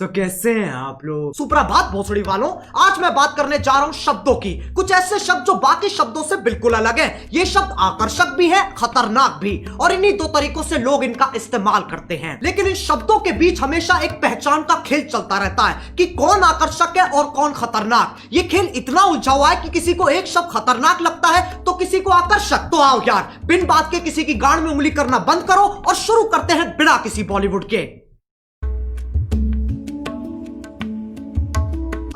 तो कैसे हैं आप लोग? सुप्रभात भोसड़ी वालों, आज मैं बात करने जा रहा हूं शब्दों की। कुछ ऐसे शब्द जो बाकी शब्दों से बिल्कुल अलग हैं। ये शब्द आकर्षक भी है, खतरनाक भी, और इन्हीं दो तरीकों से लोग इनका इस्तेमाल करते हैं। लेकिन इन शब्दों के बीच हमेशा एक पहचान का खेल चलता रहता है कि कौन आकर्षक है और कौन खतरनाक। ये खेल इतना उलझा हुआ है कि किसी को एक शब्द खतरनाक लगता है तो किसी को आकर्षक। तो आओ यार, बिन बात के किसी की गांड में उंगली करना बंद करो और शुरू करते हैं बिना किसी बॉलीवुड के।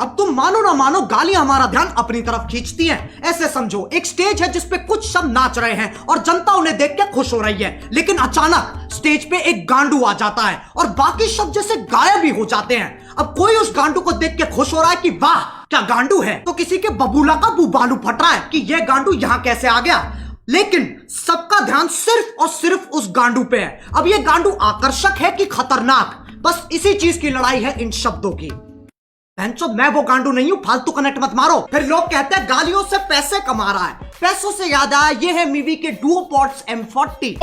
अब तुम मानो ना मानो, गालियां हमारा ध्यान अपनी तरफ खींचती हैं। ऐसे समझो, एक स्टेज है जिसपे कुछ शब्द नाच रहे हैं और जनता उन्हें देख के खुश हो रही है, लेकिन अचानक स्टेज पे एक गांडू आ जाता है और बाकी शब्द जैसे गायब ही हो जाते हैं। अब कोई उस गांडू को देख के खुश हो रहा है कि वाह क्या गांडू है, तो किसी के बबूला का बुबालू फट रहा है कि यह गांडू यहां कैसे आ गया। लेकिन सबका ध्यान सिर्फ और सिर्फ उस गांडू पे है। अब यह गांडू आकर्षक है कि खतरनाक, बस इसी चीज की लड़ाई है इन शब्दों की। बहनचोद, मैं वो गांडू नहीं हूं, फालतू कनेक्ट मत मारो। फिर लोग कहते हैं गालियों से पैसे कमा रहा है। पैसों से याद आया, ये है मीवी के डुओपॉड्स M40।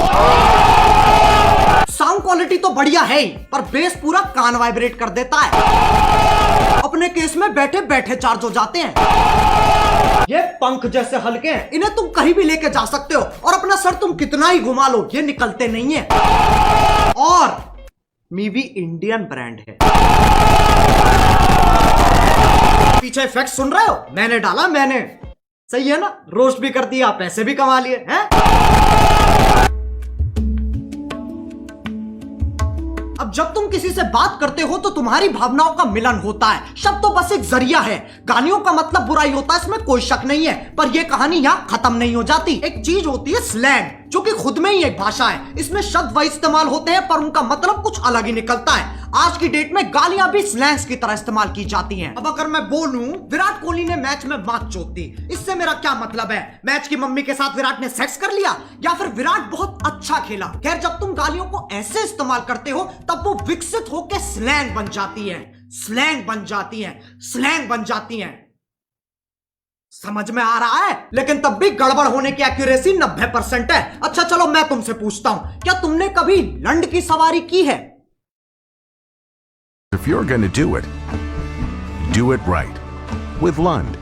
साउंड क्वालिटी तो बढ़िया है ही, पर बेस पूरा कान वाइब्रेट कर देता है। अपने केस में बैठे बैठे चार्ज हो जाते हैं। ये पंख जैसे हल्के हैं, इन्हें तुम कहीं भी लेके जा सकते हो और अपना सर तुम कितना ही घुमा लो, ये निकलते नहीं है। और मीवी इंडियन ब्रांड है। पीछे इफेक्ट सुन रहे हो? मैंने डाला, मैंने। सही है ना? रोस्ट भी कर दिया, पैसे भी कमा लिए हैं। अब जब तुम किसी से बात करते हो तो तुम्हारी भावनाओं का मिलन होता है। शब्द तो बस एक जरिया है। गालियों का मतलब बुराई होता है, इसमें कोई शक नहीं है, पर यह कहानी यहां खत्म नहीं हो जाती। एक चीज होती है स्लैंग, जो कि खुद में ही एक भाषा है। इसमें शब्द वही इस्तेमाल होते हैं पर उनका मतलब कुछ अलग ही निकलता है। आज की डेट में गालियां भी स्लैंग्स की तरह इस्तेमाल की जाती हैं। अब अगर मैं बोलूं विराट कोहली ने मैच में मात चोक दी, इससे मेरा क्या मतलब है? मैच की मम्मी के साथ विराट ने सेक्स कर लिया, या फिर विराट बहुत अच्छा खेला? खैर, जब तुम गालियों को ऐसे इस्तेमाल करते हो तब वो विकसित होकर स्लैंग बन जाती है, स्लैंग बन जाती है, स्लैंग बन जाती है। समझ में आ रहा है? लेकिन तब भी गड़बड़ होने की एक्यूरेसी 90% है। अच्छा चलो, मैं तुमसे पूछता हूं, क्या तुमने कभी लंड की सवारी की है? If you're going to do it right. With Lund.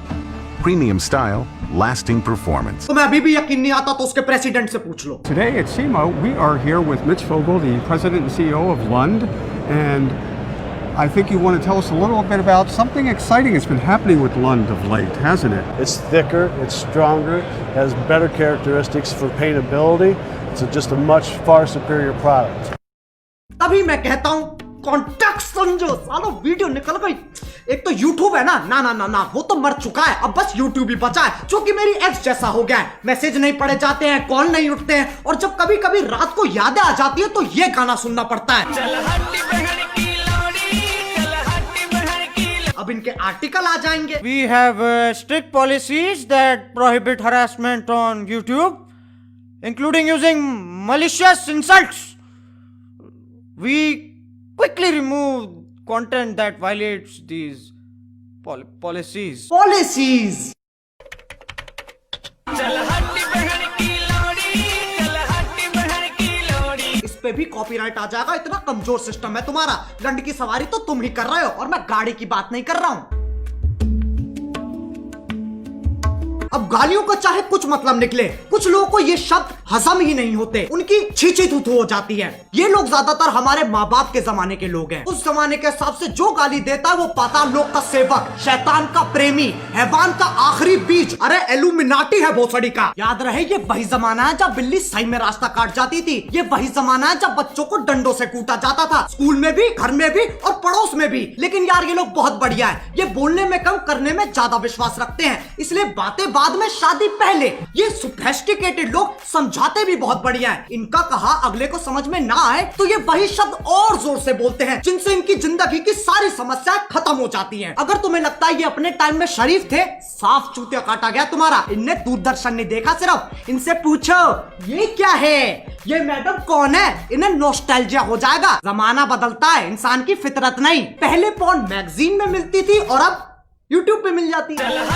Premium style, lasting performance. तो मैं अभी भी यकीन नहीं आता तो उसके प्रेसिडेंट से पूछ लो। Today at SEMA, we are here with Mitch Vogel, the president and CEO of Lund, and I think you want to tell us a little bit about something exciting that's been happening with Lund of late, hasn't it? It's thicker, it's stronger, has better characteristics for paintability. It's just a much far superior product. तभी मैं कहता हूं context समझो। सालो video निकल गई। एक तो YouTube है ना, ना ना ना ना, वो तो मर चुका है। अब बस YouTube ही बचा है, जो कि मेरी एक्स जैसा हो गया है। मैसेज नहीं पढ़े जाते हैं, कॉल नहीं उठते हैं, और जब कभी कभी रात को यादें आ जाती है तो ये गाना सुनना पड़ता है। अब इनके आर्टिकल आ जाएंगे। We have strict policies that prohibit harassment on YouTube, including using malicious insults. We quickly remove content that violates these policies. Policies. इस पे भी कॉपीराइट आ जाएगा, इतना कमजोर सिस्टम है तुम्हारा। लंड की सवारी तो तुम ही कर रहे हो और मैं गाड़ी की बात नहीं कर रहा हूं। अब गालियों का चाहे कुछ मतलब निकले, कुछ लोगों को ये शब्द हजम ही नहीं होते, उनकी छींची थूथू हो जाती है। ये लोग ज्यादातर हमारे माँ बाप के जमाने के लोग हैं। उस जमाने के हिसाब से जो गाली देता है वो पाताल लोक का सेवक, शैतान का प्रेमी, हैवान का आखिरी बीज, अरे एलुमिनाटी है भोसड़ी का। याद रहे, ये वही जमाना है जब बिल्ली सही में रास्ता काट जाती थी। ये वही जमाना है जब बच्चों को डंडों से कूटा जाता था, स्कूल में भी, घर में भी और पड़ोस में भी। लेकिन यार ये लोग बहुत बढ़िया है, ये बोलने में कम करने में ज्यादा विश्वास रखते हैं, इसलिए बातें बाद में शादी पहले। ये सोफिस्टिकेटेड लोग समझाते भी बहुत बढ़िया है। इनका कहा अगले को समझ में ना आए तो ये वही शब्द और जोर से बोलते हैं जिनसे इनकी जिंदगी की सारी समस्याएं खत्म हो जाती हैं। अगर तुम्हें लगता है ये अपने टाइम में शरीफ थे, साफ चूतिया काटा गया तुम्हारा। इनने दूरदर्शन नहीं देखा सिर्फ। इनसे पूछो ये क्या है, ये मैडम कौन है, इन्हें नॉस्टैल्जिया हो जाएगा। जमाना बदलता है, इंसान की फितरत नहीं। पहले पॉर्न मैगजीन में मिलती थी और अब यूट्यूब पे मिल जाती है।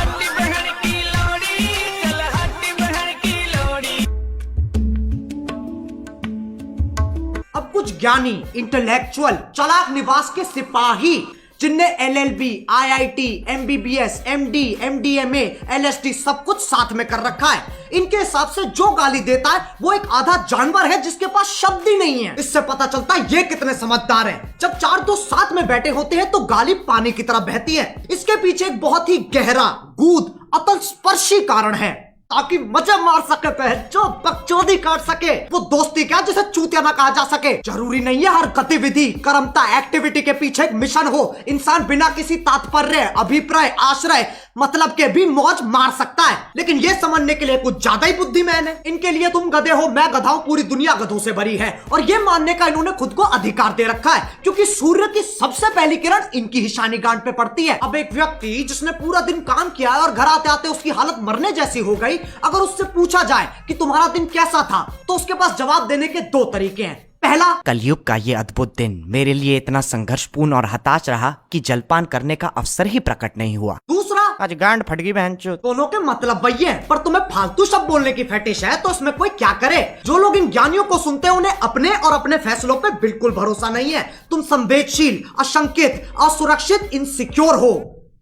अब कुछ ज्ञानी, इंटेलेक्चुअल, चालाक निवास के सिपाही जिनने LLB, IIT, MBBS, MD, MDMA, LSD सब कुछ साथ में कर रखा है, इनके हिसाब से जो गाली देता है वो एक आधा जानवर है जिसके पास शब्द ही नहीं है। इससे पता चलता है ये कितने समझदार हैं। जब चार दोस्त साथ में बैठे होते हैं तो गाली पानी की तरह बहती है। इसके पीछे एक बहुत ही गहरा, गूढ़, अतल स्पर्शी कारण है, ताकि मजे मार सके, जो बकचोदी काट सके। वो दोस्ती क्या जिसे चूतिया ना कहा जा सके। जरूरी नहीं है हर गतिविधि, कर्मता, एक्टिविटी के पीछे एक मिशन हो। इंसान बिना किसी तात्पर्य, अभिप्राय, आश्रय, मतलब के भी मौज मार सकता है, लेकिन ये समझने के लिए कुछ ज्यादा ही बुद्धिमान है। इनके लिए तुम गधे हो, मैं गधा हूं, पूरी दुनिया गधों से भरी है। और ये मानने का इन्होंने खुद को अधिकार दे रखा है, क्योंकि सूर्य की सबसे पहली किरण इनकी ही शानी गांठ पे पड़ती है। अब एक व्यक्ति जिसने पूरा दिन काम किया है और घर आते आते उसकी हालत मरने जैसी हो गई, अगर उससे पूछा जाए कि तुम्हारा दिन कैसा था, तो उसके पास जवाब देने के दो तरीके हैं। पहला, कलयुग का ये अद्भुत दिन मेरे लिए इतना संघर्षपूर्ण और हताश रहा कि जलपान करने का अवसर ही प्रकट नहीं हुआ। दूसरा, आज गांड फट गई बहनचोद। दोनों के मतलब वही है, पर तुम्हें फालतू शब्द बोलने की फेटिश है तो इसमें कोई क्या करे। जो लोग इन ज्ञानियों को सुनते हैं उन्हें अपने और अपने फैसलों पे बिल्कुल भरोसा नहीं है। तुम संवेदनशील, अशंकित, असुरक्षित, इनसिक्योर हो।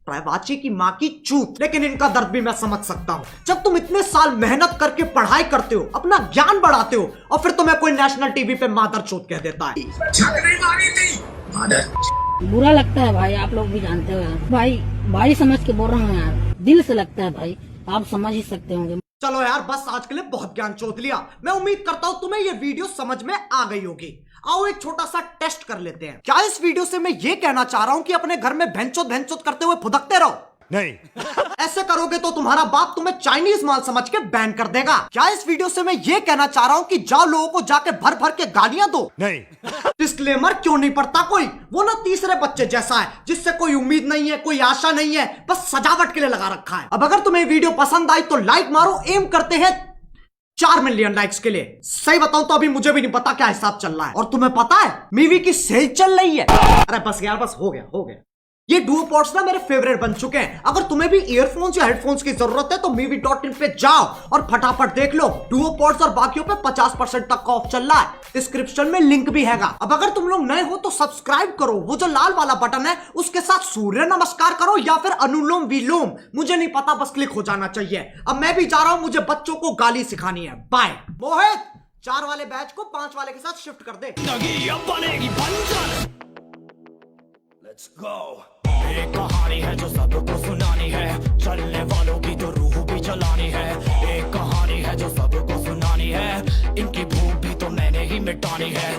प्रायवाची की माँ की चूत। लेकिन इनका दर्द भी मैं समझ सकता हूँ। जब तुम इतने साल मेहनत करके पढ़ाई करते हो, अपना ज्ञान बढ़ाते हो, और फिर तुम्हें कोई नेशनल टीवी पे मादर चोत कह देता है। बुरा लगता है भाई, आप लोग भी जानते हो यार। भाई समझ के बोल रहा हूँ यार, दिल से लगता है भाई, आप समझ ही सकते होंगे। चलो यार बस, आज के लिए बहुत ज्ञान चोत लिया। मैं उम्मीद करता हूँ तुम्हें ये वीडियो समझ में आ गई होगी। आओ एक छोटा सा टेस्ट कर लेते हैं। क्या इस वीडियो से मैं ये कहना चाह रहा हूँ कि अपने घर में भैंचोद करते हुए फुदकते रहो? नहीं। ऐसे करोगे तो तुम्हारा बाप तुम्हें चाइनीज माल समझ के बैन कर देगा। क्या इस वीडियो से मैं ये कहना चाह रहा हूँ कि जाओ लोगों को जाके भर भर के गालियां दो? नहीं। डिस्क्लेमर क्यों नहीं पढ़ता कोई? वो ना तीसरे बच्चे जैसा है, जिससे कोई उम्मीद नहीं है, कोई आशा नहीं है, बस सजावट के लिए लगा रखा है। अब अगर तुम्हें वीडियो पसंद आई तो लाइक मारो। एम करते हैं 4 मिलियन लाइक्स के लिए। सही बताऊं तो अभी मुझे भी नहीं पता क्या हिसाब चल रहा है। और तुम्हें पता है मीवी की सेल चल रही है। अरे बस यार, बस हो गया। ये डुओ पॉड्स ना मेरे फेवरेट बन चुके हैं। अगर तुम्हें भी ईयरफोन्स या हेडफोन्स की जरूरत है तो movie.in पे जाओ और फटाफट देख लो। डुओ पॉड्स और बाकियों पे 50% तक का ऑफ चल रहा है। डिस्क्रिप्शन में लिंक भी हैगा। अब अगर तुम लोग नए हो तो सब्सक्राइब करो, वो जो लाल वाला बटन है उसके साथ सूर्य नमस्कार करो या फिर अनुलोम विलोम, मुझे नहीं पता, बस क्लिक हो जाना चाहिए। अब मैं भी जा रहा हूं, मुझे बच्चों को गाली सिखानी है। बाय। मोहित, 4 वाले बैच को 5 वाले के साथ शिफ्ट कर दे। Let's go. एक कहानी है जो सबको सुनानी है, चलने वालों की तो रूह भी जलानी है। एक कहानी है जो सबको सुनानी है, इनकी भूख भी तो मैंने ही मिटानी है।